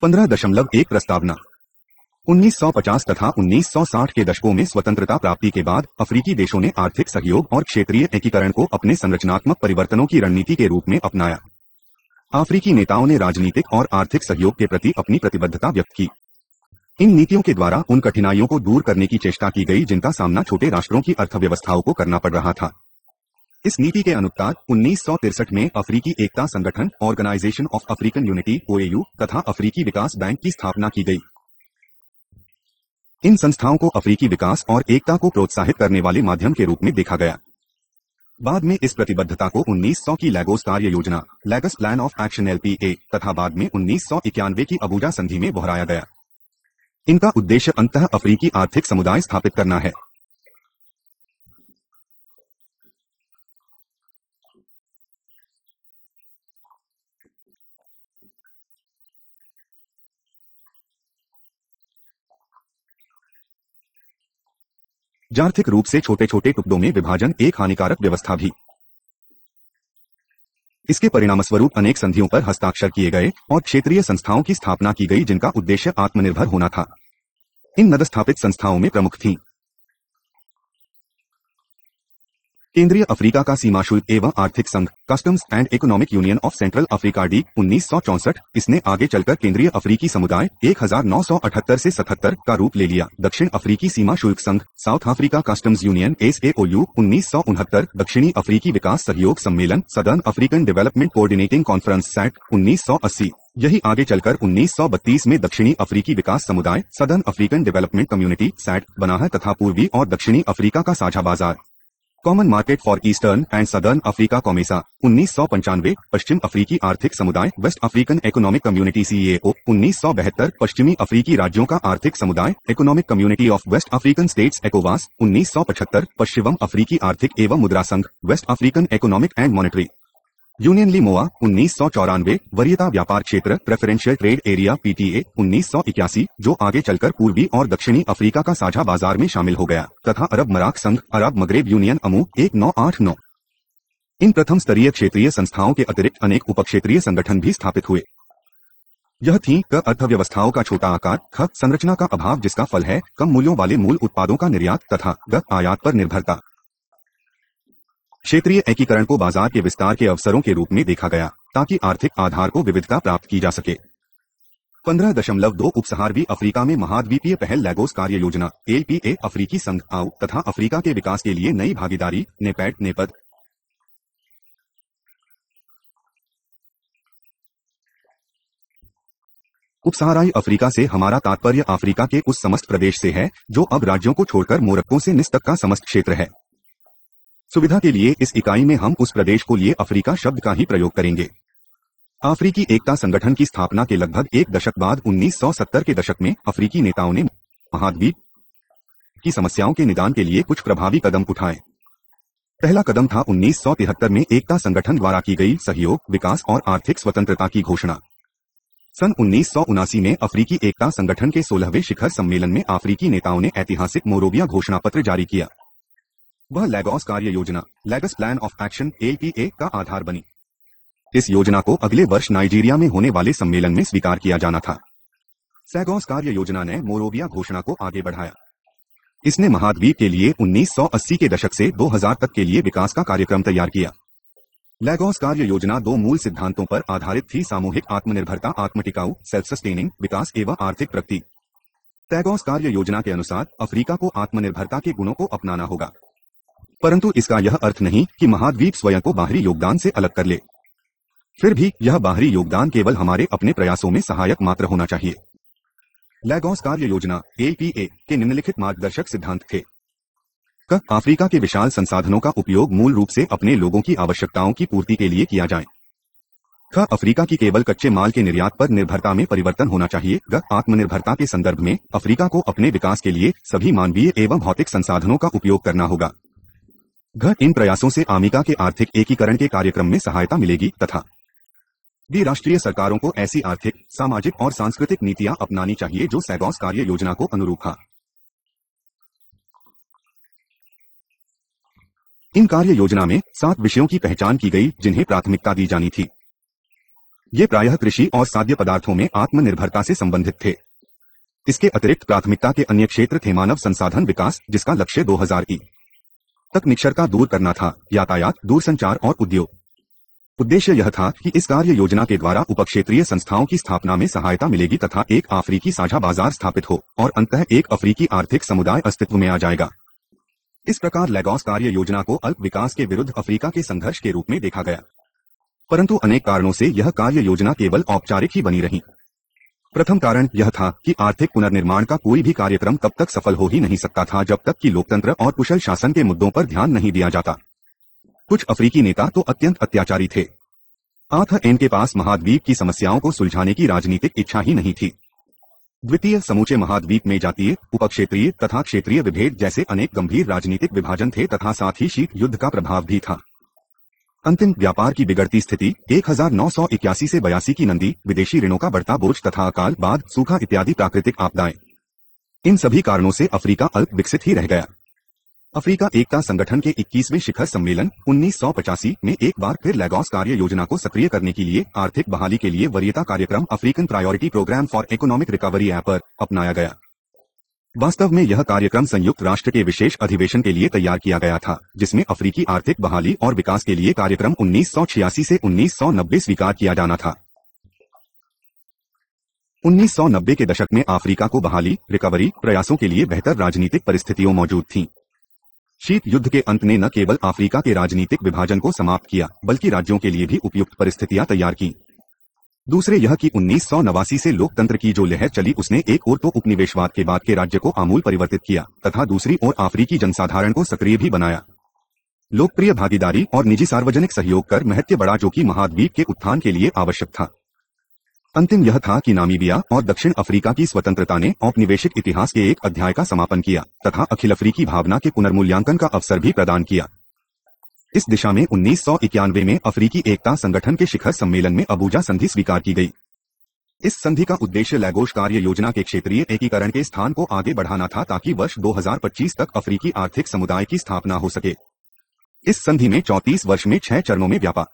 15.1 प्रस्तावना 1950 तथा 1960 के दशकों में स्वतंत्रता प्राप्ति के बाद अफ्रीकी देशों ने आर्थिक सहयोग और क्षेत्रीय एकीकरण को अपने संरचनात्मक परिवर्तनों की रणनीति के रूप में अपनाया। अफ्रीकी नेताओं ने राजनीतिक और आर्थिक सहयोग के प्रति अपनी प्रतिबद्धता व्यक्त की। इन नीतियों के द्वारा उन कठिनाइयों को दूर करने की चेष्टा की गई जिनका सामना छोटे राष्ट्रों की अर्थव्यवस्थाओं को करना पड़ रहा था। इस नीति के अनुसार 1963 में अफ्रीकी एकता संगठन organisation of African unity OAU तथा अफ्रीकी विकास बैंक की स्थापना की गई। इन संस्थाओं को अफ्रीकी विकास और एकता को प्रोत्साहित करने वाले माध्यम के रूप में देखा गया। बाद में इस प्रतिबद्धता को 1900 की लैगोस कार्य योजना लैगस प्लान ऑफ एक्शन LPA तथा बाद में 1991 की अबूजा संधि में दोहराया गया। इनका उद्देश्य अंततः अफ्रीकी आर्थिक समुदाय स्थापित करना है। आर्थिक रूप से छोटे छोटे टुकड़ों में विभाजन एक हानिकारक व्यवस्था भी। इसके परिणामस्वरूप अनेक संधियों पर हस्ताक्षर किए गए और क्षेत्रीय संस्थाओं की स्थापना की गई जिनका उद्देश्य आत्मनिर्भर होना था। इन नवस्थापित संस्थाओं में प्रमुख थीं केंद्रीय अफ्रीका का सीमा शुल्क एवं आर्थिक संघ customs and economic union of central Africa D 1964। इसने आगे चलकर केंद्रीय अफ्रीकी समुदाय 1978 से 77 का रूप ले लिया। दक्षिण अफ्रीकी सीमा शुल्क संघ south Africa customs union SAOU 1969। दक्षिणी अफ्रीकी विकास सहयोग सम्मेलन southern African development coordinating conference SAC 1980। यही आगे चलकर 1932 में दक्षिणी अफ्रीकी विकास समुदाय southern African development community SAD बना है तथा पूर्वी और दक्षिणी अफ्रीका का साझा बाजार common market for eastern and southern Africa COMESA 1995। पश्चिम अफ्रीकी आर्थिक समुदाय waste African economic community CEAO 1972। पश्चिमी अफ्रीकी राज्यों का आर्थिक समुदाय economic community of West African states ECOWAS 1975। पश्चिम अफ्रीकी आर्थिक एवं मुद्रा संघ West African economic and monetary union लिमोआ 1994। वरीयता व्यापार क्षेत्र प्रेफरेंशियल ट्रेड एरिया PTA 1981 जो आगे चलकर पूर्वी और दक्षिणी अफ्रीका का साझा बाजार में शामिल हो गया तथा अरब मराक संघ अरब मगरेब यूनियन अमू 1989। इन प्रथम स्तरीय क्षेत्रीय संस्थाओं के अतिरिक्त अनेक उपक्षेत्रीय संगठन भी स्थापित हुए। यह थी क अर्थव्यवस्थाओं का छोटा आकार, ख संरचना का अभाव जिसका फल है कम मूल्यों वाले मूल उत्पादों का निर्यात तथा ग आयात पर निर्भरता। क्षेत्रीय एकीकरण को बाजार के विस्तार के अवसरों के रूप में देखा गया ताकि आर्थिक आधार को विविधता प्राप्त की जा सके। 15.2 उपसहारवी अफ्रीका में महाद्वीपीय पहल लैगोस कार्य योजना LPA अफ्रीकी संघ AU तथा अफ्रीका के विकास के लिए नई भागीदारी नेपैड नेपद। उपसहाराई अफ्रीका से हमारा तात्पर्य अफ्रीका के उस समस्त प्रदेश से है जो अब राज्यों को छोड़कर मोरक्को से निस तक का समस्त क्षेत्र है। सुविधा के लिए इस इकाई में हम उस प्रदेश को लिए अफ्रीका शब्द का ही प्रयोग करेंगे। अफ्रीकी एकता संगठन की स्थापना के लगभग एक दशक बाद 1970 के दशक में अफ्रीकी नेताओं ने महाद्वीप की समस्याओं के निदान के लिए कुछ प्रभावी कदम उठाए। पहला कदम था 1973 में एकता संगठन द्वारा की गई सहयोग, विकास और आर्थिक स्वतंत्रता की घोषणा। सन 1979 में अफ्रीकी एकता संगठन के 16वें शिखर सम्मेलन में अफ्रीकी नेताओं ने ऐतिहासिक मोरोविया घोषणा पत्र जारी किया। वह लैगोस कार्य योजना लैगस प्लान ऑफ एक्शन LPA का आधार बनी। इस योजना को अगले वर्ष नाइजीरिया में होने वाले सम्मेलन में स्वीकार किया जाना था। लैगोस कार्य योजना ने मोरोविया घोषणा को आगे बढ़ाया। इसने महाद्वीप के लिए 1980 के दशक से 2000 तक के लिए विकास का कार्यक्रम तैयार किया। लैगोस कार्य योजना दो मूल सिद्धांतों पर आधारित थी: सामूहिक आत्मनिर्भरता, आत्मटिकाऊ सेल्फ सस्टेनिंग विकास एवं आर्थिक प्रगति। लैगोस कार्य योजना के अनुसार अफ्रीका को आत्मनिर्भरता के गुणों को अपनाना होगा, परंतु इसका यह अर्थ नहीं कि महाद्वीप स्वयं को बाहरी योगदान से अलग कर ले। फिर भी यह बाहरी योगदान केवल हमारे अपने प्रयासों में सहायक मात्र होना चाहिए। लैगोस कार्य योजना LPA के निम्नलिखित मार्गदर्शक सिद्धांत थे: क अफ्रीका के विशाल संसाधनों का उपयोग मूल रूप से अपने लोगों की आवश्यकताओं की पूर्ति के लिए किया जाए। ख अफ्रीका की केवल कच्चे माल के निर्यात पर निर्भरता में परिवर्तन होना चाहिए। ग आत्मनिर्भरता के संदर्भ में अफ्रीका को अपने विकास के लिए सभी मानवीय एवं भौतिक संसाधनों का उपयोग करना होगा। घ इन प्रयासों से अफ्रीका के आर्थिक एकीकरण के कार्यक्रम में सहायता मिलेगी तथा राष्ट्रीय सरकारों को ऐसी आर्थिक, सामाजिक और सांस्कृतिक नीतियां अपनानी चाहिए जो लैगोस कार्य योजना को अनुरूप है। इन कार्य योजना में 7 विषयों की पहचान की गई जिन्हें प्राथमिकता दी जानी थी। ये प्रायः कृषि और खाद्य पदार्थों में आत्मनिर्भरता से संबंधित थे। इसके अतिरिक्त प्राथमिकता के अन्य क्षेत्र थे मानव संसाधन विकास, जिसका लक्ष्य 2000 तक निरक्षरता दूर करना था, यातायात, दूरसंचार और उद्योग। उद्देश्य यह था कि इस कार्य योजना के द्वारा उपक्षेत्रीय संस्थाओं की स्थापना में सहायता मिलेगी तथा एक अफ्रीकी साझा बाजार स्थापित हो और अंततः एक अफ्रीकी आर्थिक समुदाय अस्तित्व में आ जाएगा। इस प्रकार लैगोस कार्य योजना को अल्प विकास के विरुद्ध अफ्रीका के संघर्ष के रूप में देखा गया, परंतु अनेक कारणों से यह कार्य योजना केवल औपचारिक ही बनी रही। प्रथम कारण यह था कि आर्थिक पुनर्निर्माण का कोई भी कार्यक्रम तब तक सफल हो ही नहीं सकता था जब तक कि लोकतंत्र और कुशल शासन के मुद्दों पर ध्यान नहीं दिया जाता। कुछ अफ्रीकी नेता तो अत्यंत अत्याचारी थे। आर्थर एन के पास महाद्वीप की समस्याओं को सुलझाने की राजनीतिक इच्छा ही नहीं थी। द्वितीय, समूचे महाद्वीप में जातीय, उपक्षेत्रीय तथा क्षेत्रीय विभेद जैसे अनेक गंभीर राजनीतिक विभाजन थे तथा साथ ही शीत युद्ध का प्रभाव भी था। अंतिम, व्यापार की बिगड़ती स्थिति, 1981 से 82 की मंदी, विदेशी ऋणों का बढ़ता बोझ तथा अकाल, बाढ़, सूखा इत्यादि प्राकृतिक आपदाएं। इन सभी कारणों से अफ्रीका अल्प विकसित ही रह गया। अफ्रीका एकता संगठन के 21वें शिखर सम्मेलन 1985 में एक बार फिर लैगोस कार्य योजना को सक्रिय करने के लिए आर्थिक बहाली के लिए वरीयता कार्यक्रम African priority program for economic recovery पर अपनाया गया। वास्तव में यह कार्यक्रम संयुक्त राष्ट्र के विशेष अधिवेशन के लिए तैयार किया गया था, जिसमें अफ्रीकी आर्थिक बहाली और विकास के लिए कार्यक्रम 1986 से 1990 स्वीकार किया जाना था। 1990 के दशक में अफ्रीका को बहाली, रिकवरी प्रयासों के लिए बेहतर राजनीतिक परिस्थितियों मौजूद थीं। शीत युद्ध के अंत ने न केवल अफ्रीका के राजनीतिक विभाजन को समाप्त किया, बल्कि राज्यों के लिए भी उपयुक्त परिस्थितियां तैयार की। दूसरे यह कि 1989 से लोकतंत्र की जो लहर चली उसने एक ओर तो उपनिवेशवाद के बाद के राज्य को आमूल परिवर्तित किया तथा दूसरी ओर अफ्रीकी जनसाधारण को सक्रिय भी बनाया। लोकप्रिय भागीदारी और निजी सार्वजनिक सहयोग कर महत्व बढ़ा जो कि महाद्वीप के उत्थान के लिए आवश्यक था। अंतिम यह था कि नामीबिया और दक्षिण अफ्रीका की स्वतंत्रता ने औपनिवेशिक इतिहास के एक अध्याय का समापन किया तथा अखिल अफ्रीकी भावना के पुनर्मूल्यांकन का अवसर भी प्रदान किया। इस दिशा में 1991 में अफ्रीकी एकता संगठन के शिखर सम्मेलन में अबूजा संधि स्वीकार की गई। इस संधि का उद्देश्य लैगोस कार्य योजना के क्षेत्रीय एकीकरण के स्थान को आगे बढ़ाना था ताकि वर्ष 2025 तक अफ्रीकी आर्थिक समुदाय की स्थापना हो सके। इस संधि में 34 वर्ष में 6 चरणों में व्यापार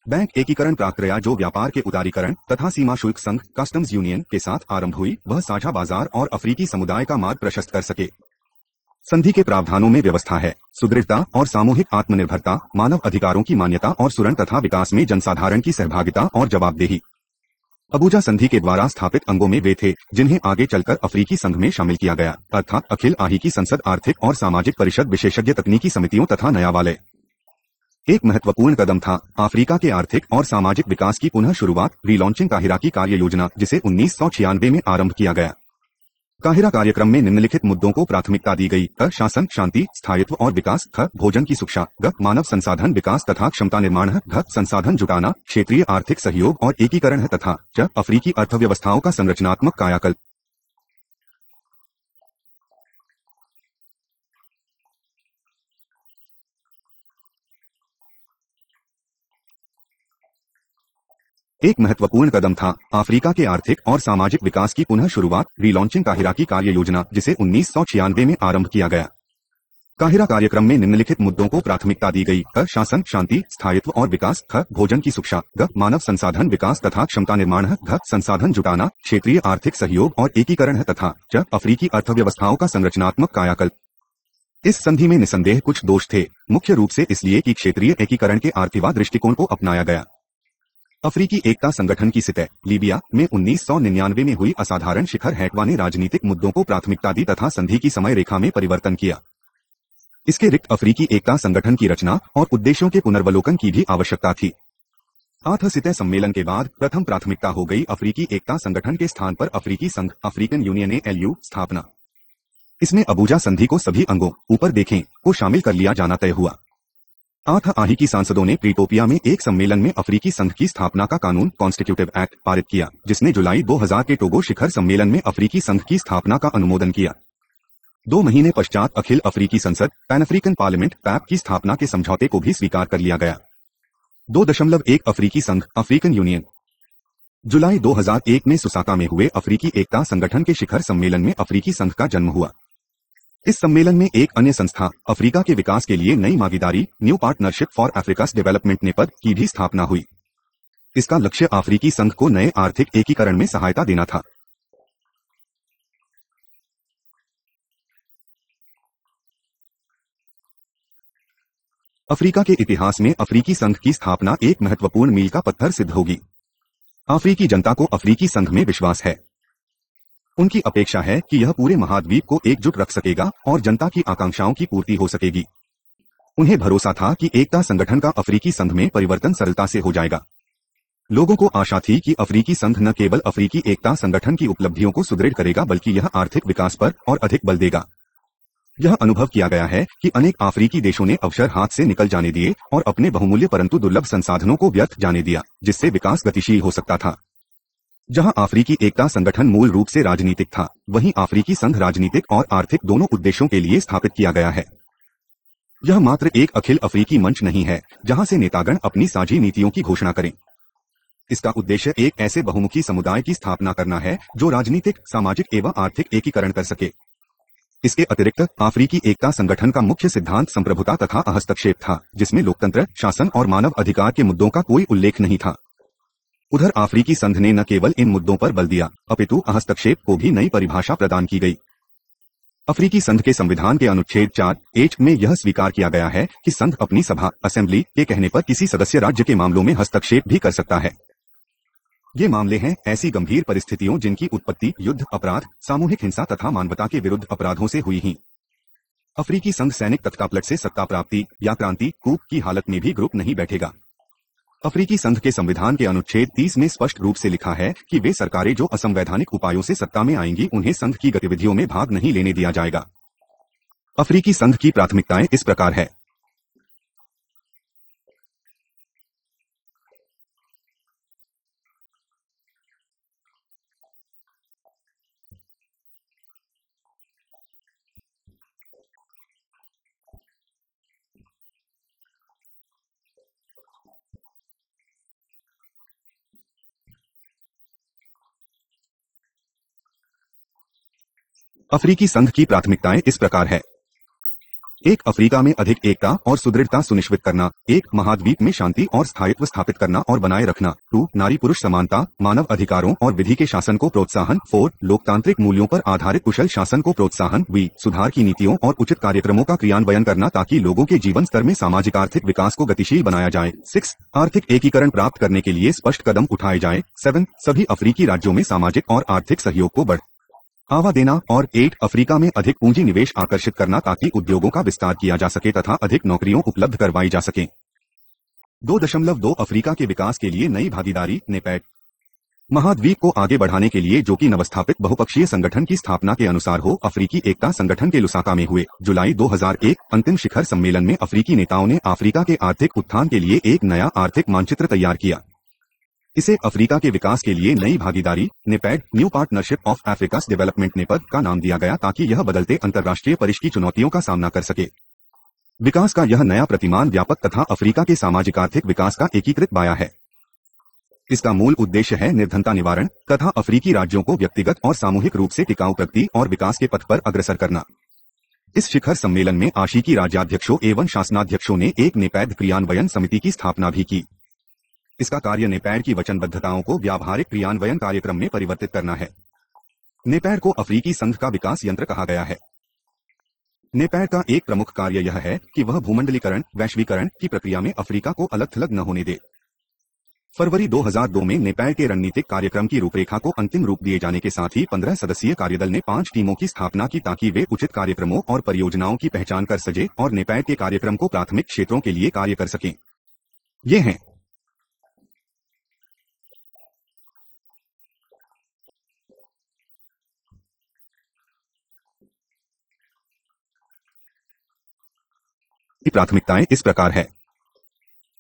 बैंक एकीकरण प्रक्रिया जो व्यापार के उदारीकरण तथा सीमा शुल्क संघ कस्टम्स यूनियन के साथ आरंभ हुई, वह साझा बाजार और अफ्रीकी समुदाय का मार्ग प्रशस्त कर सके। संधि के प्रावधानों में व्यवस्था है सुदृढ़ता और सामूहिक आत्मनिर्भरता, मानव अधिकारों की मान्यता और सुरन तथा विकास में जनसाधारण की सहभागिता और जवाबदेही। अबूजा संधि के द्वारा स्थापित अंगों में वे थे जिन्हें आगे चलकर अफ्रीकी संघ में शामिल किया गया, अर्थात अखिल अफ्रीकी संसद, आर्थिक और सामाजिक परिषद, विशेषज्ञ तकनीकी समितियों तथा न्यायालय। एक महत्वपूर्ण कदम था अफ्रीका के आर्थिक और सामाजिक विकास की पुनः शुरुआत, रीलॉन्चिंग काहिरा की कार्य योजना, जिसे 1996 में आरंभ किया गया। काहिरा कार्यक्रम में निम्नलिखित मुद्दों को प्राथमिकता दी गई: शासन, शांति, स्थायित्व और विकास, भोजन की सुरक्षा, मानव संसाधन विकास तथा क्षमता निर्माण, संसाधन जुटाना, क्षेत्रीय आर्थिक सहयोग और एकीकरण तथा अफ्रीकी अर्थव्यवस्थाओं का संरचनात्मक कायाकल्प। एक महत्वपूर्ण कदम था अफ्रीका के आर्थिक और सामाजिक विकास की पुनः शुरुआत, रीलॉन्चिंग काहिरा की कार्य योजना, जिसे 1996 में आरंभ किया गया। काहिरा कार्यक्रम में निम्नलिखित मुद्दों को प्राथमिकता दी गई: शासन, शांति, स्थायित्व और विकास, भोजन की सुरक्षा, मानव संसाधन विकास तथा क्षमता निर्माण, संसाधन जुटाना, क्षेत्रीय आर्थिक सहयोग और एकीकरण तथा अफ्रीकी अर्थव्यवस्थाओं का संरचनात्मक कायाकल्प। इस संधि में निसंदेह कुछ दोष थे, मुख्य रूप से इसलिए कि क्षेत्रीय एकीकरण के आर्थिवाद दृष्टिकोण को अपनाया गया। अफ्रीकी एकता संगठन की सतह लीबिया में 1999 में हुई असाधारण शिखर हैटवा ने राजनीतिक मुद्दों को प्राथमिकता दी तथा संधि की समय रेखा में परिवर्तन किया। इसके रिक्त अफ्रीकी एकता संगठन की रचना और उद्देश्यों के पुनर्वलोकन की भी आवश्यकता थी। सतह सम्मेलन के बाद प्रथम प्राथमिकता हो गई अफ्रीकी एकता संगठन के स्थान पर अफ्रीकी संघ, अफ्रीकन यूनियन ALU स्थापना। इसमें अबूजा संधि को सभी अंगों ऊपर देखें को शामिल कर लिया जाना तय हुआ। अफ्रीकी सांसदों ने प्रीटोपिया में एक सम्मेलन में अफ्रीकी संघ की स्थापना का कानून कॉन्स्टिट्यूटिव एक्ट पारित किया, जिसने जुलाई 2000 के टोगो शिखर सम्मेलन में अफ्रीकी संघ की स्थापना का अनुमोदन किया। 2 महीने पश्चात अखिल अफ्रीकी संसद पैन अफ्रीकन पार्लियामेंट पैप की स्थापना के समझौते को भी स्वीकार कर लिया गया। 2.1 अफ्रीकी संघ, अफ्रीकन यूनियन। जुलाई 2001 में सुसाका में हुए अफ्रीकी एकता संगठन के शिखर सम्मेलन में अफ्रीकी संघ का जन्म हुआ। इस सम्मेलन में एक अन्य संस्था अफ्रीका के विकास के लिए नई भागीदारी, न्यू पार्टनरशिप फॉर अफ्रीकास डेवलपमेंट नेपद की भी स्थापना हुई। इसका लक्ष्य अफ्रीकी संघ को नए आर्थिक एकीकरण में सहायता देना था। अफ्रीका के इतिहास में अफ्रीकी संघ की स्थापना एक महत्वपूर्ण मील का पत्थर सिद्ध होगी। अफ्रीकी जनता को अफ्रीकी संघ में विश्वास है। उनकी अपेक्षा है कि यह पूरे महाद्वीप को एकजुट रख सकेगा और जनता की आकांक्षाओं की पूर्ति हो सकेगी। उन्हें भरोसा था कि एकता संगठन का अफ्रीकी संघ में परिवर्तन सरलता से हो जाएगा। लोगों को आशा थी कि अफ्रीकी संघ न केवल अफ्रीकी एकता संगठन की उपलब्धियों को सुदृढ़ करेगा बल्कि यह आर्थिक विकास पर और अधिक बल देगा। यह अनुभव किया गया है कि अनेक अफ्रीकी देशों ने अवसर हाथ से निकल जाने दिए और अपने बहुमूल्य परंतु दुर्लभ संसाधनों को व्यर्थ जाने दिया, जिससे विकास गतिशील हो सकता था। जहां अफ्रीकी एकता संगठन मूल रूप से राजनीतिक था, वहीं अफ्रीकी संघ राजनीतिक और आर्थिक दोनों उद्देश्यों के लिए स्थापित किया गया है। यह मात्र एक अखिल अफ्रीकी मंच नहीं है जहां से नेतागण अपनी साझी नीतियों की घोषणा करें। इसका उद्देश्य एक ऐसे बहुमुखी समुदाय की स्थापना करना है जो राजनीतिक, सामाजिक एवं आर्थिक एकीकरण कर सके। इसके अतिरिक्त अफ्रीकी एकता संगठन का मुख्य सिद्धांत संप्रभुता तथा हस्तक्षेप था, जिसमें लोकतंत्र, शासन और मानव अधिकार के मुद्दों का कोई उल्लेख नहीं था। उधर अफ्रीकी संघ ने न केवल इन मुद्दों पर बल दिया, अपितु हस्तक्षेप को भी नई परिभाषा प्रदान की गई। अफ्रीकी संघ के संविधान के अनुच्छेद 4(h) में यह स्वीकार किया गया है कि संघ अपनी सभा, असेंबली के कहने पर किसी सदस्य राज्य के मामलों में हस्तक्षेप भी कर सकता है। ये मामले हैं ऐसी गंभीर परिस्थितियों जिनकी उत्पत्ति युद्ध, अपराध, सामूहिक हिंसा तथा मानवता के विरुद्ध अपराधों से हुई ही। अफ्रीकी संघ सैनिक तख्तापलट से सत्ता प्राप्ति या क्रांति, कूप की हालत में भी ग्रुप नहीं बैठेगा। अफ्रीकी संघ के संविधान के अनुच्छेद 30 में स्पष्ट रूप से लिखा है कि वे सरकारें जो असंवैधानिक उपायों से सत्ता में आएंगी उन्हें संघ की गतिविधियों में भाग नहीं लेने दिया जाएगा। अफ्रीकी संघ की प्राथमिकताएं इस प्रकार है। अफ्रीकी संघ की प्राथमिकताएं इस प्रकार है। 1. अफ्रीका में अधिक एकता और सुदृढ़ता सुनिश्चित करना। 1. महाद्वीप में शांति और स्थायित्व स्थापित करना और बनाए रखना। 2. नारी पुरुष समानता, मानव अधिकारों और विधि के शासन को प्रोत्साहन। 4. लोकतांत्रिक मूल्यों पर आधारित कुशल शासन को प्रोत्साहन। 2. सुधार की नीतियों और उचित कार्यक्रमों का क्रियान्वयन करना ताकि लोगों के जीवन स्तर में सामाजिक आर्थिक विकास को गतिशील बनाया जाए। 6. आर्थिक एकीकरण प्राप्त करने के लिए स्पष्ट कदम उठाए जाए। 7. सभी अफ्रीकी राज्यों में सामाजिक और आर्थिक सहयोग को बढ़ावा देना। और 8. अफ्रीका में अधिक पूंजी निवेश आकर्षित करना ताकि उद्योगों का विस्तार किया जा सके तथा अधिक नौकरियों उपलब्ध करवाई जा सके। 2.2 अफ्रीका के विकास के लिए नई भागीदारी। नेपैड महाद्वीप को आगे बढ़ाने के लिए जो कि नवस्थापित बहुपक्षीय संगठन की स्थापना के अनुसार हो। अफ्रीकी एकता संगठन के लुसाका में हुए जुलाई 2001 अंतिम शिखर सम्मेलन में अफ्रीकी नेताओं ने अफ्रीका के आर्थिक उत्थान के लिए एक नया आर्थिक मानचित्र तैयार किया। इसे अफ्रीका के विकास के लिए नई भागीदारी, नेपैड, न्यू पार्टनरशिप ऑफ अफ्रीकास डेवलपमेंट नेपद का नाम दिया गया ताकि यह बदलते अंतर्राष्ट्रीय परिदृश्य की चुनौतियों का सामना कर सके। विकास का यह नया प्रतिमान व्यापक तथा अफ्रीका के सामाजिक आर्थिक विकास का एकीकृत पाया है। इसका मूल उद्देश्य है निर्धनता निवारण तथा अफ्रीकी राज्यों को व्यक्तिगत और सामूहिक रूप से टिकाऊ प्रगति और विकास के पथ पर अग्रसर करना। इस शिखर सम्मेलन में अफ्रीकी राज्याध्यक्षों एवं शासनाध्यक्षों ने एक नेपैड क्रियान्वयन समिति की स्थापना भी की। इसका कार्य नेपैड की वचनबद्धताओं को व्यावहारिक क्रियान्वयन कार्यक्रम में परिवर्तित करना है। नेपैड को अफ्रीकी संघ का विकास यंत्र कहा गया है। नेपैड का एक प्रमुख कार्य यह है कि वह भूमंडलीकरण, वैश्वीकरण की प्रक्रिया में अफ्रीका को अलग थलग न होने दे। फरवरी 2002 में नेपैड के रणनीतिक कार्यक्रम की रूपरेखा को अंतिम रूप दिए जाने के साथ ही 15 सदस्यीय कार्यदल ने 5 टीमों की स्थापना की ताकि वे उचित कार्यक्रमों और परियोजनाओं की पहचान कर सके और नेपैड के कार्यक्रम को प्राथमिक क्षेत्रों के लिए कार्य कर सकें। ये हैं की प्राथमिकताएं इस प्रकार है।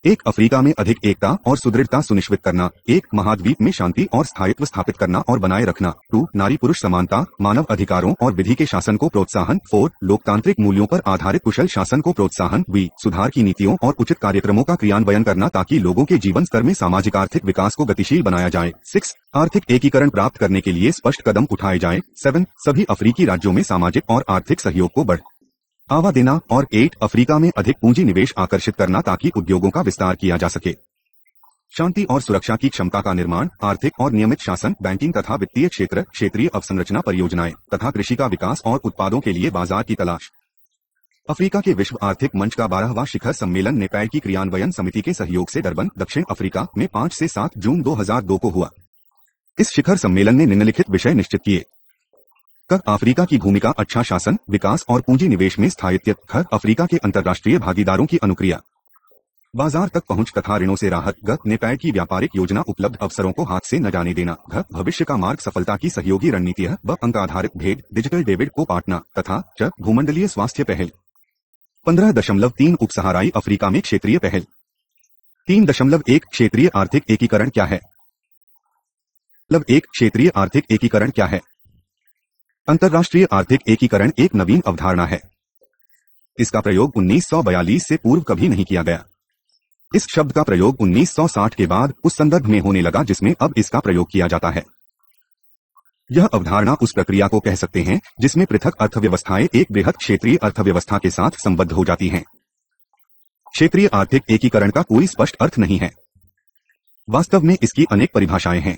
1. अफ्रीका में अधिक एकता और सुदृढ़ता सुनिश्चित करना। 1. महाद्वीप में शांति और स्थायित्व स्थापित करना और बनाए रखना। 2. नारी पुरुष समानता, मानव अधिकारों और विधि के शासन को प्रोत्साहन। 4. लोकतांत्रिक मूल्यों पर आधारित कुशल शासन को प्रोत्साहन। 2. सुधार की नीतियों और उचित कार्यक्रमों का क्रियान्वयन करना ताकि लोगों के जीवन स्तर में सामाजिक आर्थिक विकास को गतिशील बनाया जाए। 6. आर्थिक एकीकरण प्राप्त करने के लिए स्पष्ट कदम उठाए जाए। 7. सभी अफ्रीकी राज्यों में सामाजिक और आर्थिक सहयोग को बढ़ावा देना। और 8. अफ्रीका में अधिक पूंजी निवेश आकर्षित करना ताकि उद्योगों का विस्तार किया जा सके। शांति और सुरक्षा की क्षमता का निर्माण, आर्थिक और नियमित शासन, बैंकिंग तथा वित्तीय क्षेत्र, क्षेत्रीय अवसंरचना परियोजनाएं तथा कृषि का विकास और उत्पादों के लिए बाजार की तलाश। अफ्रीका के विश्व आर्थिक मंच का 12वां शिखर सम्मेलन नेपैड की क्रियान्वयन समिति के सहयोग से डरबन, दक्षिण अफ्रीका में 5 से 7 जून 2002 को हुआ। इस शिखर सम्मेलन ने निम्नलिखित विषय निश्चित किए। क अफ्रीका की भूमिका, अच्छा शासन, विकास और पूंजी निवेश में स्थायित्व। ख अफ्रीका के अंतर्राष्ट्रीय भागीदारों की अनुक्रिया, बाजार तक पहुंच तथा ऋणों से राहत। ग नेपैड की व्यापारिक योजना, उपलब्ध अवसरों को हाथ से न जाने देना। घ भविष्य का मार्ग, सफलता की सहयोगी रणनीतियां। ब अंक आधारित भेद, डिजिटल डेबिट को पाटना। तथा च भूमंडलीय स्वास्थ्य पहल। 15.3 उपसहाराई अफ्रीका में क्षेत्रीय पहल। 3.1 क्षेत्रीय आर्थिक एकीकरण क्या है? 1 क्षेत्रीय आर्थिक एकीकरण क्या है? अंतर्राष्ट्रीय आर्थिक एकीकरण एक नवीन अवधारणा है। इसका प्रयोग 1942 से पूर्व कभी नहीं किया गया। इस शब्द का प्रयोग 1960 के बाद उस संदर्भ में होने लगा जिसमें अब इसका प्रयोग किया जाता है। यह अवधारणा उस प्रक्रिया को कह सकते हैं जिसमें पृथक अर्थव्यवस्थाएं एक बृहद क्षेत्रीय अर्थव्यवस्था के साथ संबद्ध हो जाती हैं। क्षेत्रीय आर्थिक एकीकरण का कोई स्पष्ट अर्थ नहीं है। वास्तव में इसकी अनेक परिभाषाएं हैं।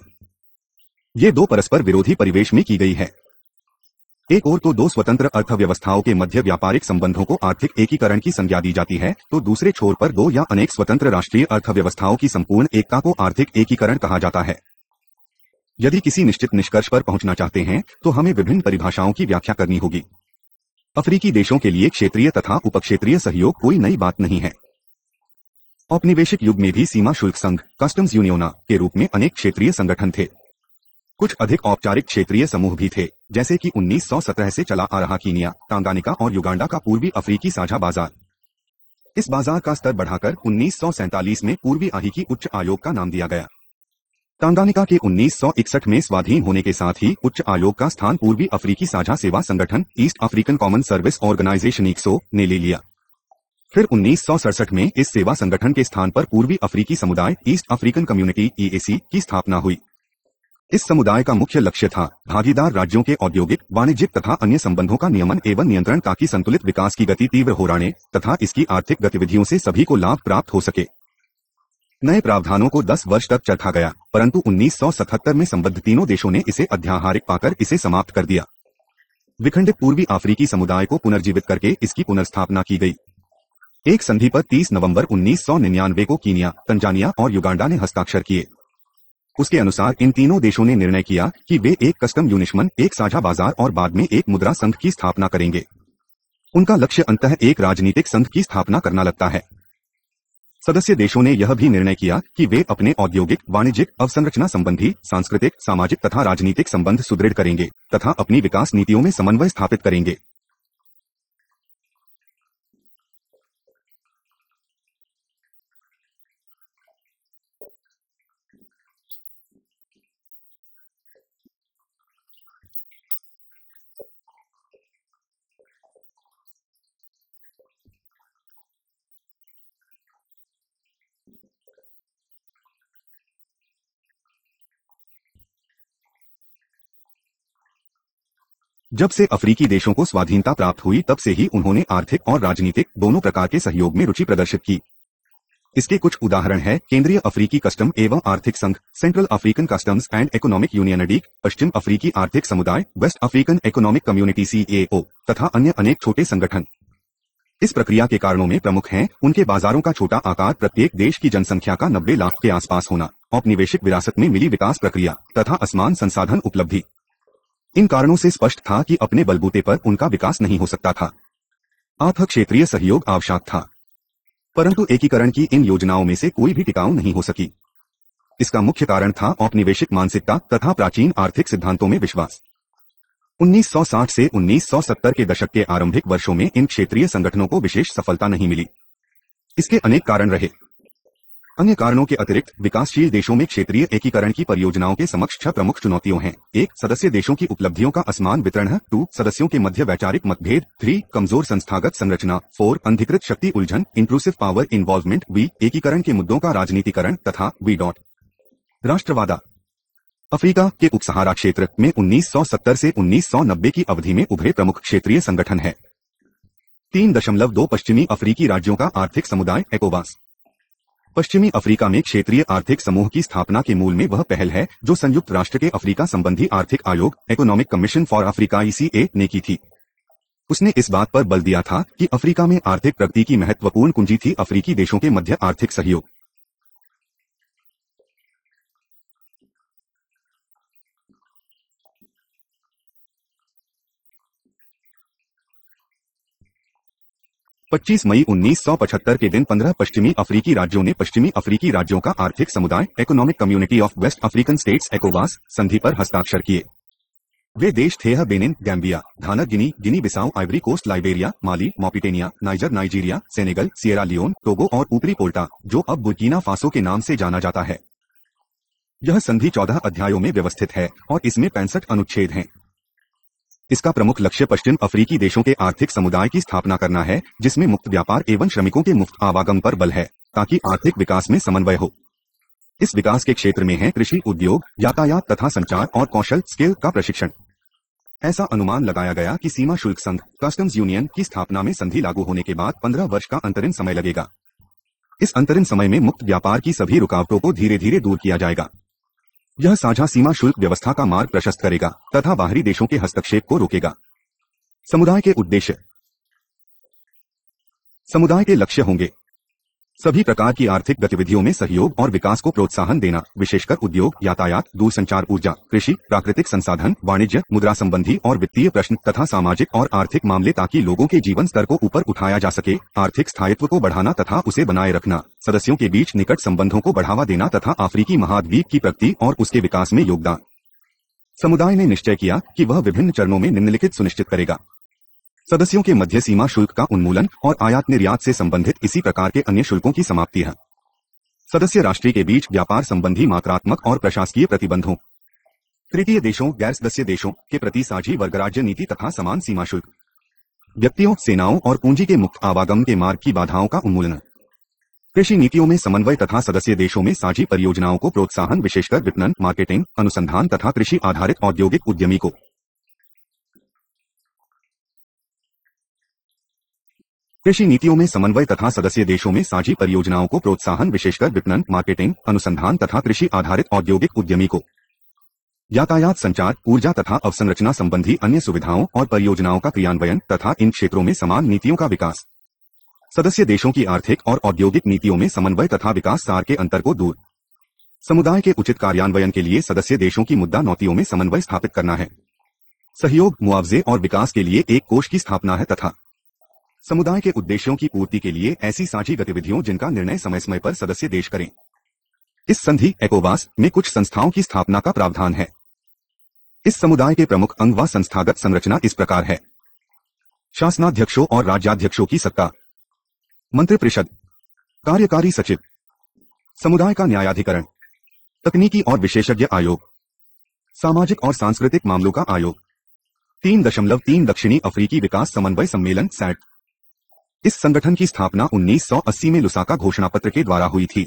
ये दो परस्पर विरोधी परिवेश में की गई है। एक ओर तो दो स्वतंत्र अर्थव्यवस्थाओं के मध्य व्यापारिक संबंधों को आर्थिक एकीकरण की संज्ञा दी जाती है, तो दूसरे छोर पर दो या अनेक स्वतंत्र राष्ट्रीय अर्थव्यवस्थाओं की संपूर्ण एकता को आर्थिक एकीकरण कहा जाता है। यदि किसी निश्चित निष्कर्ष पर पहुंचना चाहते हैं तो हमें विभिन्न परिभाषाओं की व्याख्या करनी होगी। अफ्रीकी देशों के लिए क्षेत्रीय तथा उपक्षेत्रीय सहयोग कोई नई बात नहीं है। औपनिवेशिक युग में भी सीमा शुल्क संघ, कस्टम्स यूनियोना के रूप में अनेक क्षेत्रीय संगठन थे। कुछ अधिक औपचारिक क्षेत्रीय समूह भी थे, जैसे कि 1917 से चला आ रहा कीनिया, टांगानिका और युगांडा का पूर्वी अफ्रीकी साझा बाजार। इस बाजार का स्तर बढ़ाकर 1947 में पूर्वी अफ्रीकी उच्च आयोग का नाम दिया गया। टांगानिका के 1961 में स्वाधीन होने के साथ ही उच्च आयोग का स्थान पूर्वी अफ्रीकी साझा सेवा संगठन, East African common service organisation ईक्सो ने ले लिया। फिर 1967 में इस सेवा संगठन के स्थान पर पूर्वी अफ्रीकी समुदाय, ईस्ट अफ्रीकन कम्युनिटी (EAC) की स्थापना हुई। इस समुदाय का मुख्य लक्ष्य था भागीदार राज्यों के औद्योगिक, वाणिज्यिक तथा अन्य संबंधों का नियमन एवं नियंत्रण ताकि संतुलित विकास की गति तीव्र हो रहने तथा इसकी आर्थिक गतिविधियों से सभी को लाभ प्राप्त हो सके। नए प्रावधानों को 10 वर्ष तक चरखा गया, परंतु 1977 में संबद्ध तीनों देशों ने इसे अध्याहारिक पाकर इसे समाप्त कर दिया। विखंडित पूर्वी अफ्रीकी समुदाय को पुनर्जीवित करके इसकी पुनर्स्थापना की गई। एक संधि पर 30 नवंबर 1999 को कीनिया, तंजानिया और युगांडा ने हस्ताक्षर किए। उसके अनुसार इन तीनों देशों ने निर्णय किया कि वे एक कस्टम यूनिशमन, एक साझा बाजार और बाद में एक मुद्रा संघ की स्थापना करेंगे। उनका लक्ष्य अंततः एक राजनीतिक संघ की स्थापना करना लगता है। सदस्य देशों ने यह भी निर्णय किया कि वे अपने औद्योगिक, वाणिज्यिक, अवसंरचना संबंधी, सांस्कृतिक, सामाजिक तथा राजनीतिक संबंध सुदृढ़ करेंगे तथा अपनी विकास नीतियों में समन्वय स्थापित करेंगे। जब से अफ्रीकी देशों को स्वाधीनता प्राप्त हुई तब से ही उन्होंने आर्थिक और राजनीतिक दोनों प्रकार के सहयोग में रुचि प्रदर्शित की। इसके कुछ उदाहरण है केंद्रीय अफ्रीकी कस्टम एवं आर्थिक संघ, central African customs and economic union (SADC), पश्चिम अफ्रीकी आर्थिक समुदाय, waste African economic community (CAO) तथा अन्य अनेक छोटे संगठन। इस प्रक्रिया के कारणों में प्रमुख हैं उनके बाजारों का छोटा आकार, प्रत्येक देश की जनसंख्या का 90 लाख के आसपास होना, औपनिवेशिक विरासत में मिली विकास प्रक्रिया तथा असमान संसाधन उपलब्धि। इन कारणों से स्पष्ट था कि अपने बलबूते पर उनका विकास नहीं हो सकता था। अतः क्षेत्रीय सहयोग आवश्यक था, परंतु एकीकरण की इन योजनाओं में से कोई भी टिकाऊ नहीं हो सकी। इसका मुख्य कारण था औपनिवेशिक मानसिकता तथा प्राचीन आर्थिक सिद्धांतों में विश्वास। 1960 से 1970 के दशक के आरंभिक वर्षों में इन क्षेत्रीय संगठनों को विशेष सफलता नहीं मिली। इसके अनेक कारण रहे। अन्य कारणों के अतिरिक्त विकासशील देशों में क्षेत्रीय एकीकरण की परियोजनाओं के समक्ष 6 प्रमुख चुनौतियां हैं। 1. सदस्य देशों की उपलब्धियों का असमान वितरण है। 2. सदस्यों के मध्य वैचारिक मतभेद। 3. कमजोर संस्थागत संरचना। 4. अनधिकृत शक्ति उलझन, इंट्रूसिव पावर इन्वॉल्वमेंट। बी. एकीकरण के मुद्दों का राजनीतिकरण तथा वी. राष्ट्रवाद। अफ्रीका के उपसहारा क्षेत्र में 1970 से 1990 की अवधि में उभरे प्रमुख क्षेत्रीय संगठन है। 3.2 पश्चिमी अफ्रीकी राज्यों का आर्थिक समुदाय, ECOWAS। पश्चिमी अफ्रीका में क्षेत्रीय आर्थिक समूह की स्थापना के मूल में वह पहल है जो संयुक्त राष्ट्र के अफ्रीका संबंधी आर्थिक आयोग economic commission for Africa (ECA) ने की थी। उसने इस बात पर बल दिया था कि अफ्रीका में आर्थिक प्रगति की महत्वपूर्ण कुंजी थी अफ्रीकी देशों के मध्य आर्थिक सहयोग। पच्चीस मई 1975 के दिन 15 पश्चिमी अफ्रीकी राज्यों ने पश्चिमी अफ्रीकी राज्यों का आर्थिक समुदाय economic community of West African states ECOWAS संधि पर हस्ताक्षर किए। वे देश थे Benin, Gambia, Ghana, Guinea, Guinea Bissau, Ivory Coast, Liberia, Mali, Mauritania, Niger, Nigeria, Senegal, Sierra Leone, Togo और ऊपरी पोल्टा, जो अब बुर्किना फासो के नाम से जाना जाता है। यह संधि 14 अध्यायों में व्यवस्थित है और इसमें 65 अनुच्छेद हैं। इसका प्रमुख लक्ष्य पश्चिम अफ्रीकी देशों के आर्थिक समुदाय की स्थापना करना है जिसमें मुक्त व्यापार एवं श्रमिकों के मुफ्त आवागमन पर बल है ताकि आर्थिक विकास में समन्वय हो। इस विकास के क्षेत्र में है कृषि, उद्योग, यातायात तथा संचार और कौशल स्किल का प्रशिक्षण। ऐसा अनुमान लगाया गया कि सीमा शुल्क संघ कस्टम्स यूनियन की स्थापना में संधि लागू होने के बाद 15 वर्ष का अंतरिम समय लगेगा। इस अंतरिम समय में मुक्त व्यापार की सभी रुकावटों को धीरे धीरे दूर किया जाएगा। यह साझा सीमा शुल्क व्यवस्था का मार्ग प्रशस्त करेगा तथा बाहरी देशों के हस्तक्षेप को रोकेगा। समुदाय के उद्देश्य। समुदाय के लक्ष्य होंगे सभी प्रकार की आर्थिक गतिविधियों में सहयोग और विकास को प्रोत्साहन देना, विशेषकर उद्योग, यातायात, दूरसंचार, ऊर्जा, कृषि, प्राकृतिक संसाधन, वाणिज्य, मुद्रा संबंधी और वित्तीय प्रश्न तथा सामाजिक और आर्थिक मामले ताकि लोगों के जीवन स्तर को ऊपर उठाया जा सके, आर्थिक स्थायित्व को बढ़ाना तथा उसे बनाए रखना, सदस्यों के बीच निकट संबंधों को बढ़ावा देना तथा अफ्रीकी महाद्वीप की प्रगति और उसके विकास में योगदान। समुदाय ने निश्चय किया कि वह विभिन्न चरणों में निम्नलिखित सुनिश्चित करेगा। सदस्यों के मध्य सीमा शुल्क का उन्मूलन और आयात निर्यात से संबंधित इसी प्रकार के अन्य शुल्कों की समाप्ति है। सदस्य राष्ट्र के बीच व्यापार संबंधी मात्रात्मक और प्रशासकीय प्रतिबंधों। तृतीय देशों, गैर सदस्य देशों के प्रति साझी वर्गराज्य नीति तथा समान सीमा शुल्क। व्यक्तियों, सेनाओं और पूंजी के मुक्त आवागमन के मार्ग की बाधाओं का उन्मूलन। कृषि नीतियों में समन्वय तथा सदस्य देशों में साझी परियोजनाओं को प्रोत्साहन, विशेषकर विपणन, मार्केटिंग, अनुसंधान तथा कृषि आधारित औद्योगिक उद्यमी को। कृषि नीतियों में समन्वय तथा सदस्य देशों में साझी परियोजनाओं को प्रोत्साहन, विशेषकर विपणन, मार्केटिंग, अनुसंधान तथा कृषि आधारित औद्योगिक उद्यमी को। यातायात, संचार, ऊर्जा तथा अवसंरचना संबंधी अन्य सुविधाओं और परियोजनाओं का क्रियान्वयन तथा इन क्षेत्रों में समान नीतियों का विकास। सदस्य देशों की आर्थिक और औद्योगिक नीतियों में समन्वय तथा विकास सार के अंतर को दूर। समुदाय के उचित कार्यान्वयन के लिए सदस्य देशों की मुद्दा नौतियों में समन्वय स्थापित करना है। सहयोग, मुआवजे और विकास के लिए एक कोष की स्थापना है तथा समुदाय के उद्देश्यों की पूर्ति के लिए ऐसी साझी गतिविधियों जिनका निर्णय समय समय पर सदस्य देश करें। इस संधि ECOWAS में कुछ संस्थाओं की स्थापना का प्रावधान है। इस समुदाय के प्रमुख अंग व संस्थागत संरचना इस प्रकार है। शासनाध्यक्षों और राज्याध्यक्षों की सत्ता, मंत्रिपरिषद, कार्यकारी सचिव, समुदाय का न्यायाधिकरण, तकनीकी और विशेषज्ञ आयोग, सामाजिक और सांस्कृतिक मामलों का आयोग। 3.3 दक्षिणी अफ्रीकी विकास समन्वय सम्मेलन SADC। इस संगठन की स्थापना 1980 में लुसाका घोषणापत्र के द्वारा हुई थी।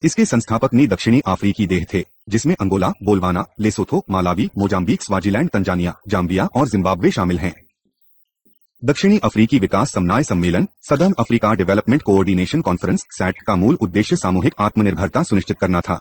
इसके संस्थापक ने दक्षिणी अफ्रीकी देश थे जिसमें Angola, Botswana, Lesotho, Malawi, Mozambique, Swaziland, Tanzania, Zambia और जिम्बाब्वे शामिल हैं। दक्षिणी अफ्रीकी विकास समन्वय सम्मेलन southern Africa development coordination conference SADC का मूल उद्देश्य सामूहिक आत्मनिर्भरता सुनिश्चित करना था।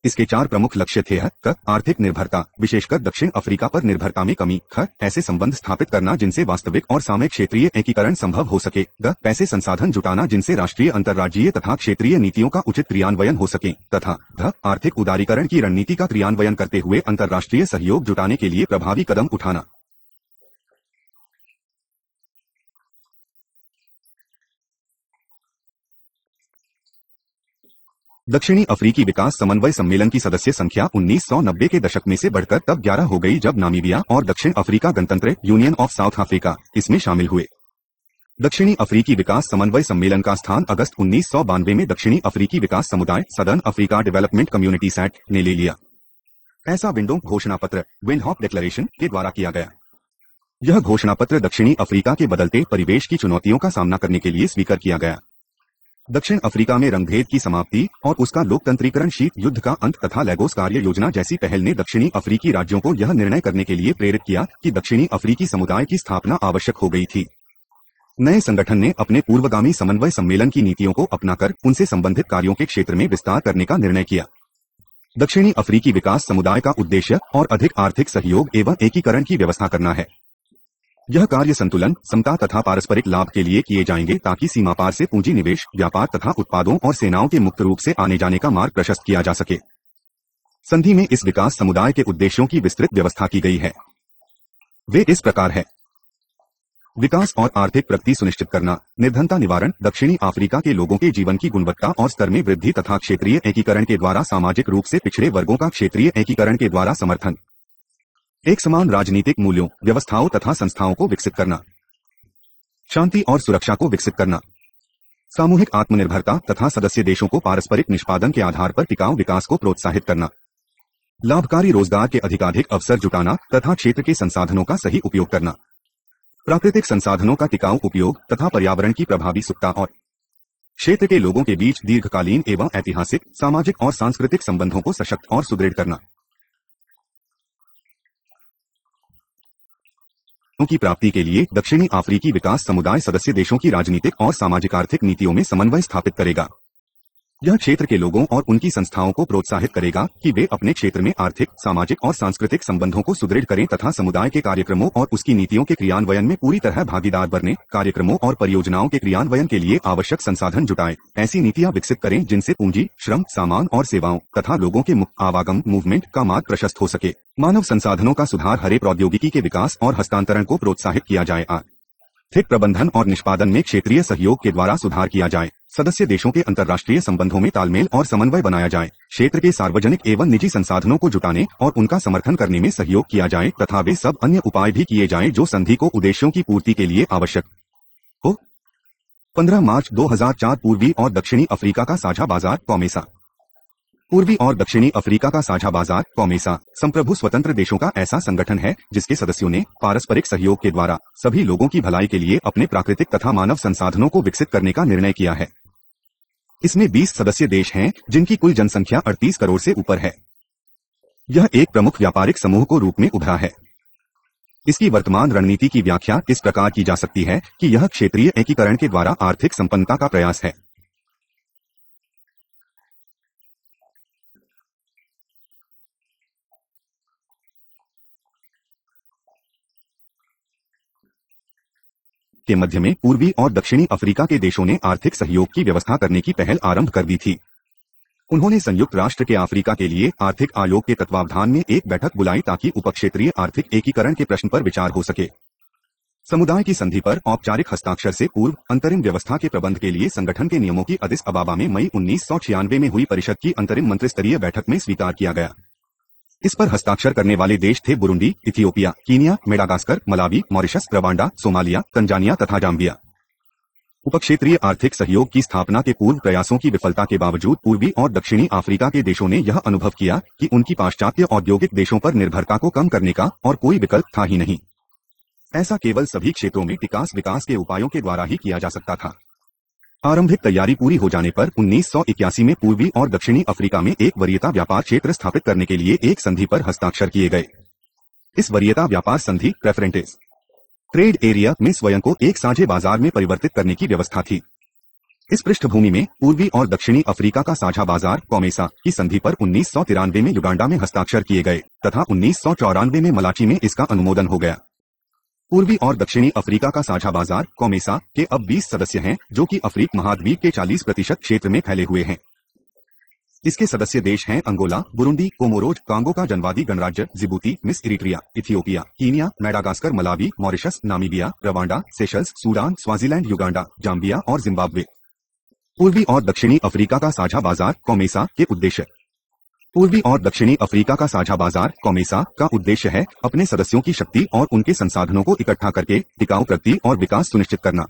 इसके 4 प्रमुख लक्ष्य थे: क, आर्थिक निर्भरता, विशेषकर दक्षिण अफ्रीका पर निर्भरता में कमी; ख, ऐसे संबंध स्थापित करना जिनसे वास्तविक और सामयिक क्षेत्रीय एकीकरण संभव हो सके; ग, पैसे संसाधन जुटाना जिनसे राष्ट्रीय, अंतर्राज्यीय तथा क्षेत्रीय नीतियों का उचित क्रियान्वयन हो सके; तथा घ, आर्थिक उदारीकरण की रणनीति का क्रियान्वयन करते हुए अंतर्राष्ट्रीय सहयोग जुटाने के लिए प्रभावी कदम उठाना। दक्षिणी अफ्रीकी विकास समन्वय सम्मेलन की सदस्य संख्या 1990 के दशक में से बढ़कर तब 11 हो गई जब नामीबिया और दक्षिण अफ्रीका गणतंत्र यूनियन ऑफ साउथ अफ्रीका इसमें शामिल हुए। दक्षिणी अफ्रीकी विकास समन्वय सम्मेलन का स्थान अगस्त 1992 में दक्षिणी अफ्रीकी विकास समुदाय southern Africa development community SADC ने ले लिया। ऐसा विंडोक घोषणापत्र विंडहॉक डिक्लेरेशन के द्वारा किया गया। यह घोषणापत्र दक्षिणी अफ्रीका के बदलते परिवेश की चुनौतियों का सामना करने के लिए स्वीकार किया गया। दक्षिण अफ्रीका में रंगभेद की समाप्ति और उसका लोकतंत्रीकरण, शीत युद्ध का अंत तथा लेगोस कार्य योजना जैसी पहल ने दक्षिणी अफ्रीकी राज्यों को यह निर्णय करने के लिए प्रेरित किया कि दक्षिणी अफ्रीकी समुदाय की स्थापना आवश्यक हो गई थी। नए संगठन ने अपने पूर्वगामी समन्वय सम्मेलन की नीतियों को अपनाकर उनसे संबंधित कार्यों के क्षेत्र में विस्तार करने का निर्णय किया। दक्षिणी अफ्रीकी विकास समुदाय का उद्देश्य और अधिक आर्थिक सहयोग एवं एकीकरण की व्यवस्था करना है। यह कार्य संतुलन, समता तथा पारस्परिक लाभ के लिए किए जाएंगे ताकि सीमा पार से पूंजी निवेश, व्यापार तथा उत्पादों और सेनाओं के मुक्त रूप से आने जाने का मार्ग प्रशस्त किया जा सके। संधि में इस विकास समुदाय के उद्देश्यों की विस्तृत व्यवस्था की गई है। वे इस प्रकार है: विकास और आर्थिक प्रगति सुनिश्चित करना, निर्धनता निवारण, दक्षिणी अफ्रीका के लोगों के जीवन की गुणवत्ता और स्तर में वृद्धि तथा क्षेत्रीय एकीकरण के द्वारा सामाजिक रूप से पिछड़े वर्गों का क्षेत्रीय एकीकरण के द्वारा समर्थन, एक समान राजनीतिक मूल्यों, व्यवस्थाओं तथा संस्थाओं को विकसित करना, शांति और सुरक्षा को विकसित करना, सामूहिक आत्मनिर्भरता तथा सदस्य देशों को पारस्परिक निष्पादन के आधार पर टिकाऊ विकास को प्रोत्साहित करना, लाभकारी रोजगार के अधिकाधिक अवसर जुटाना तथा क्षेत्र के संसाधनों का सही उपयोग करना, प्राकृतिक संसाधनों का टिकाऊ उपयोग तथा पर्यावरण की प्रभावी सुरक्षा और क्षेत्र के लोगों के बीच दीर्घकालीन एवं ऐतिहासिक, सामाजिक और सांस्कृतिक संबंधों को सशक्त और सुदृढ़ करना। की प्राप्ति के लिए दक्षिणी अफ्रीकी विकास समुदाय सदस्य देशों की राजनीतिक और सामाजिक आर्थिक नीतियों में समन्वय स्थापित करेगा। यह क्षेत्र के लोगों और उनकी संस्थाओं को प्रोत्साहित करेगा कि वे अपने क्षेत्र में आर्थिक, सामाजिक और सांस्कृतिक संबंधों को सुदृढ़ करें तथा समुदाय के कार्यक्रमों और उसकी नीतियों के क्रियान्वयन में पूरी तरह भागीदार बने, कार्यक्रमों और परियोजनाओं के क्रियान्वयन के लिए आवश्यक संसाधन जुटाएं, ऐसी नीतियां विकसित करें जिनसे पूंजी, श्रम, सामान और सेवाओं तथा लोगों के मुक्त आवागम मूवमेंट का मार्ग प्रशस्त हो सके। मानव संसाधनों का सुधार, हरे प्रौद्योगिकी के विकास और हस्तांतरण को प्रोत्साहित किया जाए। आर्थिक प्रबंधन और निष्पादन में क्षेत्रीय सहयोग के द्वारा सुधार किया जाए। सदस्य देशों के अंतर्राष्ट्रीय संबंधों में तालमेल और समन्वय बनाया जाए। क्षेत्र के सार्वजनिक एवं निजी संसाधनों को जुटाने और उनका समर्थन करने में सहयोग किया जाए तथा वे सब अन्य उपाय भी किए जाएं जो संधि को उद्देश्यों की पूर्ति के लिए आवश्यक हो। 15 मार्च 2004 पूर्वी और दक्षिणी अफ्रीका का साझा बाजार कॉमेसा। पूर्वी और दक्षिणी अफ्रीका का साझा बाजार कॉमेसा संप्रभु स्वतंत्र देशों का ऐसा संगठन है जिसके सदस्यों ने पारस्परिक सहयोग के द्वारा सभी लोगों की भलाई के लिए अपने प्राकृतिक तथा मानव संसाधनों को विकसित करने का निर्णय किया है। इसमें 20 सदस्य देश हैं जिनकी कुल जनसंख्या 38 करोड़ से ऊपर है। यह एक प्रमुख व्यापारिक समूह को रूप में उभरा है। इसकी वर्तमान रणनीति की व्याख्या इस प्रकार की जा सकती है कि यह क्षेत्रीय एकीकरण के द्वारा आर्थिक संपन्नता का प्रयास है। के मध्य में पूर्वी और दक्षिणी अफ्रीका के देशों ने आर्थिक सहयोग की व्यवस्था करने की पहल आरंभ कर दी थी। उन्होंने संयुक्त राष्ट्र के अफ्रीका के लिए आर्थिक आयोग के तत्वावधान में एक बैठक बुलाई ताकि उपक्षेत्रीय आर्थिक एकीकरण के प्रश्न पर विचार हो सके। समुदाय की संधि पर औपचारिक हस्ताक्षर से पूर्व अंतरिम व्यवस्था के प्रबंध के लिए संगठन के नियमों की अदिस अबाबा में मई 1996 में हुई परिषद की अंतरिम मंत्रिस्तरीय बैठक में स्वीकार किया गया। इस पर हस्ताक्षर करने वाले देश थे Burundi, Ethiopia, Kenya, Madagascar, Malawi, Mauritius, Rwanda, Somalia, Tanzania तथा जाम्बिया। उपक्षेत्रीय आर्थिक सहयोग की स्थापना के पूर्व प्रयासों की विफलता के बावजूद पूर्वी और दक्षिणी अफ्रीका के देशों ने यह अनुभव किया कि उनकी पाश्चात्य औद्योगिक देशों पर निर्भरता को कम करने का और कोई विकल्प था ही नहीं। ऐसा केवल सभी क्षेत्रों में विकास के उपायों के द्वारा ही किया जा सकता था। आरंभिक तैयारी पूरी हो जाने पर 1981 में पूर्वी और दक्षिणी अफ्रीका में एक वरीयता व्यापार क्षेत्र स्थापित करने के लिए एक संधि पर हस्ताक्षर किए गए। इस वरीयता व्यापार संधि प्रेफरेंस ट्रेड एरिया में स्वयं को एक साझे बाजार में परिवर्तित करने की व्यवस्था थी। इस पृष्ठभूमि में पूर्वी और दक्षिणी अफ्रीका का साझा बाजार कॉमेसा की संधि पर 1993 में युगांडा में हस्ताक्षर किए गए तथा 1994 में मलाची में इसका अनुमोदन हो गया। पूर्वी और दक्षिणी अफ्रीका का साझा बाजार कॉमेसा के अब 20 सदस्य हैं जो कि अफ्रीका महाद्वीप के 40% क्षेत्र में फैले हुए हैं। इसके सदस्य देश हैं अंगोला, बुरुंडी, कोमोरोज, कांगो का जनवादी गणराज्य, Djibouti, miss Eritrea, Ethiopia, Kenya, Madagascar, Malawi, Mauritius, Namibia, Rwanda, Seychelles, Sudan, Swaziland, Uganda, Zambia और जिम्बाब्वे। पूर्वी और दक्षिणी अफ्रीका का साझा बाजार कॉमेसा के उद्देश्य। पूर्वी और दक्षिणी अफ्रीका का साझा बाजार कॉमेसा का उद्देश्य है अपने सदस्यों की शक्ति और उनके संसाधनों को इकट्ठा करके टिकाऊ प्रगति और विकास सुनिश्चित करना।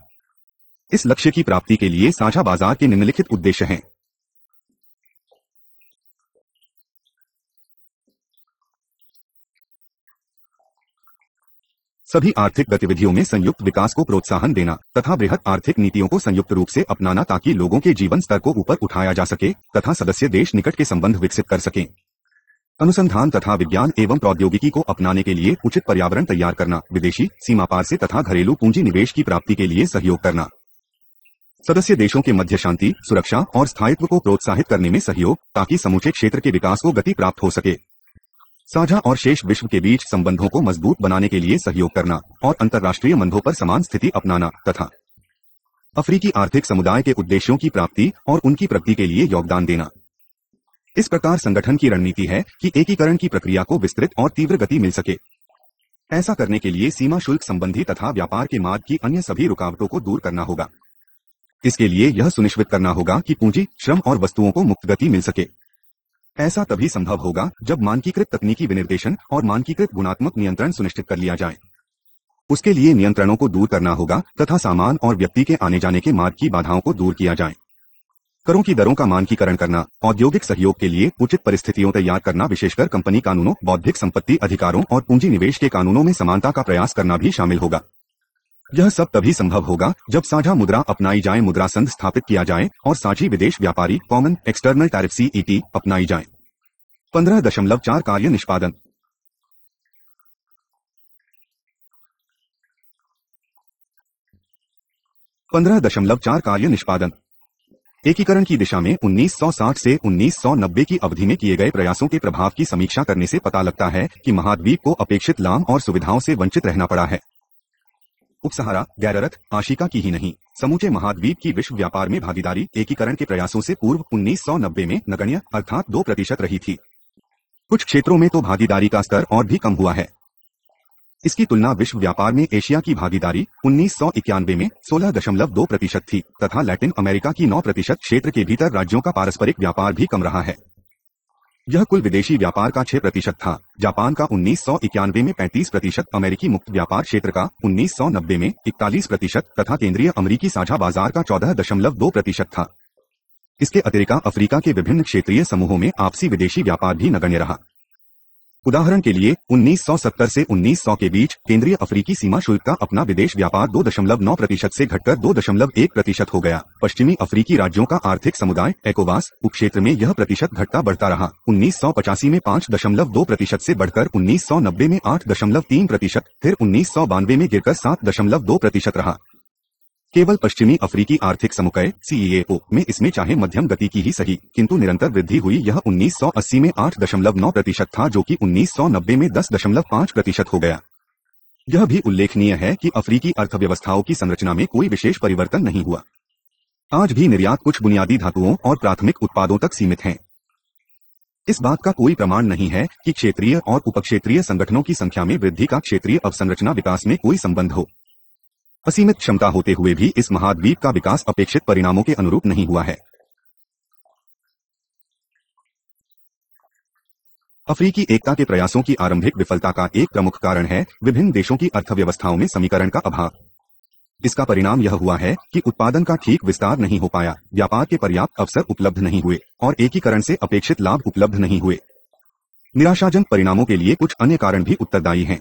इस लक्ष्य की प्राप्ति के लिए साझा बाजार के निम्नलिखित उद्देश्य हैं। सभी आर्थिक गतिविधियों में संयुक्त विकास को प्रोत्साहन देना तथा बृहत आर्थिक नीतियों को संयुक्त रूप से अपनाना ताकि लोगों के जीवन स्तर को ऊपर उठाया जा सके तथा सदस्य देश निकट के संबंध विकसित कर सकें। अनुसंधान तथा विज्ञान एवं प्रौद्योगिकी को अपनाने के लिए उचित पर्यावरण तैयार करना, विदेशी सीमा पार से तथा घरेलू पूंजी निवेश की प्राप्ति के लिए सहयोग करना, सदस्य देशों के मध्य शांति, सुरक्षा और स्थायित्व को प्रोत्साहित करने में सहयोग ताकि समूचे क्षेत्र के विकास को गति प्राप्त हो सके, साझा और शेष विश्व के बीच संबंधों को मजबूत बनाने के लिए सहयोग करना और अंतर्राष्ट्रीय मंचों पर समान स्थिति अपनाना तथा अफ्रीकी आर्थिक समुदाय के उद्देश्यों की प्राप्ति और उनकी प्रगति के लिए योगदान देना। इस प्रकार संगठन की रणनीति है कि एकीकरण की प्रक्रिया को विस्तृत और तीव्र गति मिल सके। ऐसा करने के लिए सीमा शुल्क संबंधी तथा व्यापार के मार्ग की अन्य सभी रुकावटों को दूर करना होगा। इसके लिए यह सुनिश्चित करना होगा कि पूंजी, श्रम और वस्तुओं को मुक्त गति मिल सके। ऐसा तभी संभव होगा जब मानकीकृत तकनीकी विनिर्देशन और मानकीकृत गुणात्मक नियंत्रण सुनिश्चित कर लिया जाए। उसके लिए नियंत्रणों को दूर करना होगा तथा सामान और व्यक्ति के आने जाने के मार्ग की बाधाओं को दूर किया जाए। करों की दरों का मानकीकरण करना, औद्योगिक सहयोग के लिए उचित परिस्थितियों तैयार करना, विशेषकर कंपनी कानूनों, बौद्धिक संपत्ति अधिकारों और पूंजी निवेश के कानूनों में समानता का प्रयास करना भी शामिल होगा। यह सब तभी संभव होगा जब साझा मुद्रा अपनाई जाए, मुद्रा संघ स्थापित किया जाए और साझी विदेश व्यापारी कॉमन एक्सटर्नल टैरिफ CET अपनाई जाए। 15.4 कार्य निष्पादन। कार्य निष्पादन। एकीकरण की दिशा में 1960 से 1990 की अवधि में किए गए प्रयासों के प्रभाव की समीक्षा करने से पता लगता है कि महाद्वीप को अपेक्षित लाभ और सुविधाओं से वंचित रहना पड़ा है। उपसहारा गैरअर्थ आशिका की ही नहीं, समूचे महाद्वीप की विश्व व्यापार में भागीदारी एकीकरण के प्रयासों से पूर्व 1990 में नगण्य अर्थात 2% रही थी। कुछ क्षेत्रों में तो भागीदारी का स्तर और भी कम हुआ है। इसकी तुलना विश्व व्यापार में एशिया की भागीदारी 1991 में 16.2% थी तथा लैटिन अमेरिका की 9% क्षेत्र के भीतर राज्यों का पारस्परिक व्यापार भी कम रहा है। यह कुल विदेशी व्यापार का 6% था। जापान का 1991 में 35%, अमेरिकी मुक्त व्यापार क्षेत्र का 1990 में 41% तथा केंद्रीय अमेरिकी साझा बाजार का 14.2% था। इसके अतिरिक्त अफ्रीका के विभिन्न क्षेत्रीय समूहों में आपसी विदेशी व्यापार भी नगण्य रहा। उदाहरण के लिए 1970 से 1900 के बीच केंद्रीय अफ्रीकी सीमा शुल्क का अपना विदेश व्यापार 2.9% से घटकर 2.1% हो गया। पश्चिमी अफ्रीकी राज्यों का आर्थिक समुदाय एकोवास उपक्षेत्र में यह प्रतिशत घटता बढ़ता रहा। 1985 में 5.2% से बढ़कर 1990 में 8.3%, फिर 1992 में गिरकर 7.2% रहा। केवल पश्चिमी अफ्रीकी आर्थिक समुदाय CEAO में इसमें चाहे मध्यम गति की ही सही किंतु निरंतर वृद्धि हुई। यह 1980 में 8.9% था जो कि 1990 में 10.5% हो गया। यह भी उल्लेखनीय है कि अफ्रीकी अर्थव्यवस्थाओं की संरचना में कोई विशेष परिवर्तन नहीं हुआ। आज भी निर्यात कुछ बुनियादी धातुओं और प्राथमिक उत्पादों तक सीमित है। इस बात का कोई प्रमाण नहीं है कि क्षेत्रीय और उपक्षेत्रीय संगठनों की संख्या में वृद्धि का क्षेत्रीय अवसंरचना विकास में कोई संबंध हो। असीमित क्षमता होते हुए भी इस महाद्वीप का विकास अपेक्षित परिणामों के अनुरूप नहीं हुआ है। अफ्रीकी एकता के प्रयासों की आरंभिक विफलता का एक प्रमुख कारण है विभिन्न देशों की अर्थव्यवस्थाओं में समीकरण का अभाव। इसका परिणाम यह हुआ है कि उत्पादन का ठीक विस्तार नहीं हो पाया, व्यापार के पर्याप्त अवसर उपलब्ध नहीं हुए और एकीकरण से अपेक्षित लाभ उपलब्ध नहीं हुए। निराशाजनक परिणामों के लिए कुछ अन्य कारण भी उत्तरदायी हैं।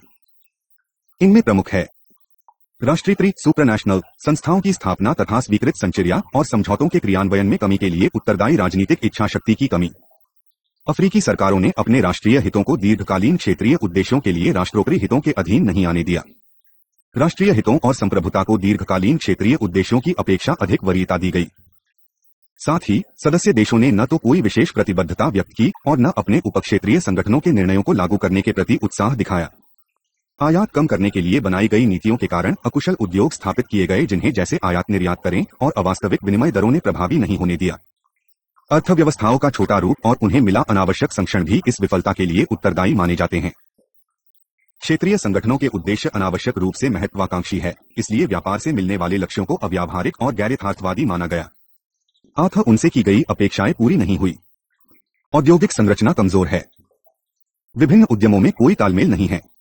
इनमें प्रमुख है राष्ट्रीयकृत सुप्रानेशनल संस्थाओं की स्थापना तथा स्वीकृत संचर्या और समझौतों के क्रियान्वयन में कमी के लिए उत्तरदायी राजनीतिक इच्छा शक्ति की कमी। अफ्रीकी सरकारों ने अपने राष्ट्रीय हितों को दीर्घकालीन क्षेत्रीय उद्देश्यों के लिए राष्ट्रोपरि हितों के अधीन नहीं आने दिया। राष्ट्रीय हितों और संप्रभुता को दीर्घकालीन क्षेत्रीय उद्देश्यों की अपेक्षा अधिक वरीयता दी गई। साथ ही सदस्य देशों ने न तो कोई विशेष प्रतिबद्धता व्यक्त की और न अपने उपक्षेत्रीय संगठनों के निर्णयों को लागू करने के प्रति उत्साह दिखाया। आयात कम करने के लिए बनाई गई नीतियों के कारण अकुशल उद्योग स्थापित किए गए जिन्हें जैसे आयात निर्यात करें और अवास्तविक विनिमय दरों ने प्रभावी नहीं होने दिया। अर्थव्यवस्थाओं का छोटा रूप और उन्हें मिला अनावश्यक संरक्षण भी इस विफलता के लिए उत्तरदायी माने जाते हैं। क्षेत्रीय संगठनों के उद्देश्य अनावश्यक रूप से महत्वाकांक्षी है, इसलिए व्यापार से मिलने वाले लक्ष्यों को अव्यावहारिक और गैर यथार्थवादी माना गया। अतः उनसे की गई अपेक्षाएं पूरी नहीं हुई। औद्योगिक संरचना कमजोर है। विभिन्न उद्यमों में कोई तालमेल नहीं है।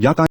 यातायात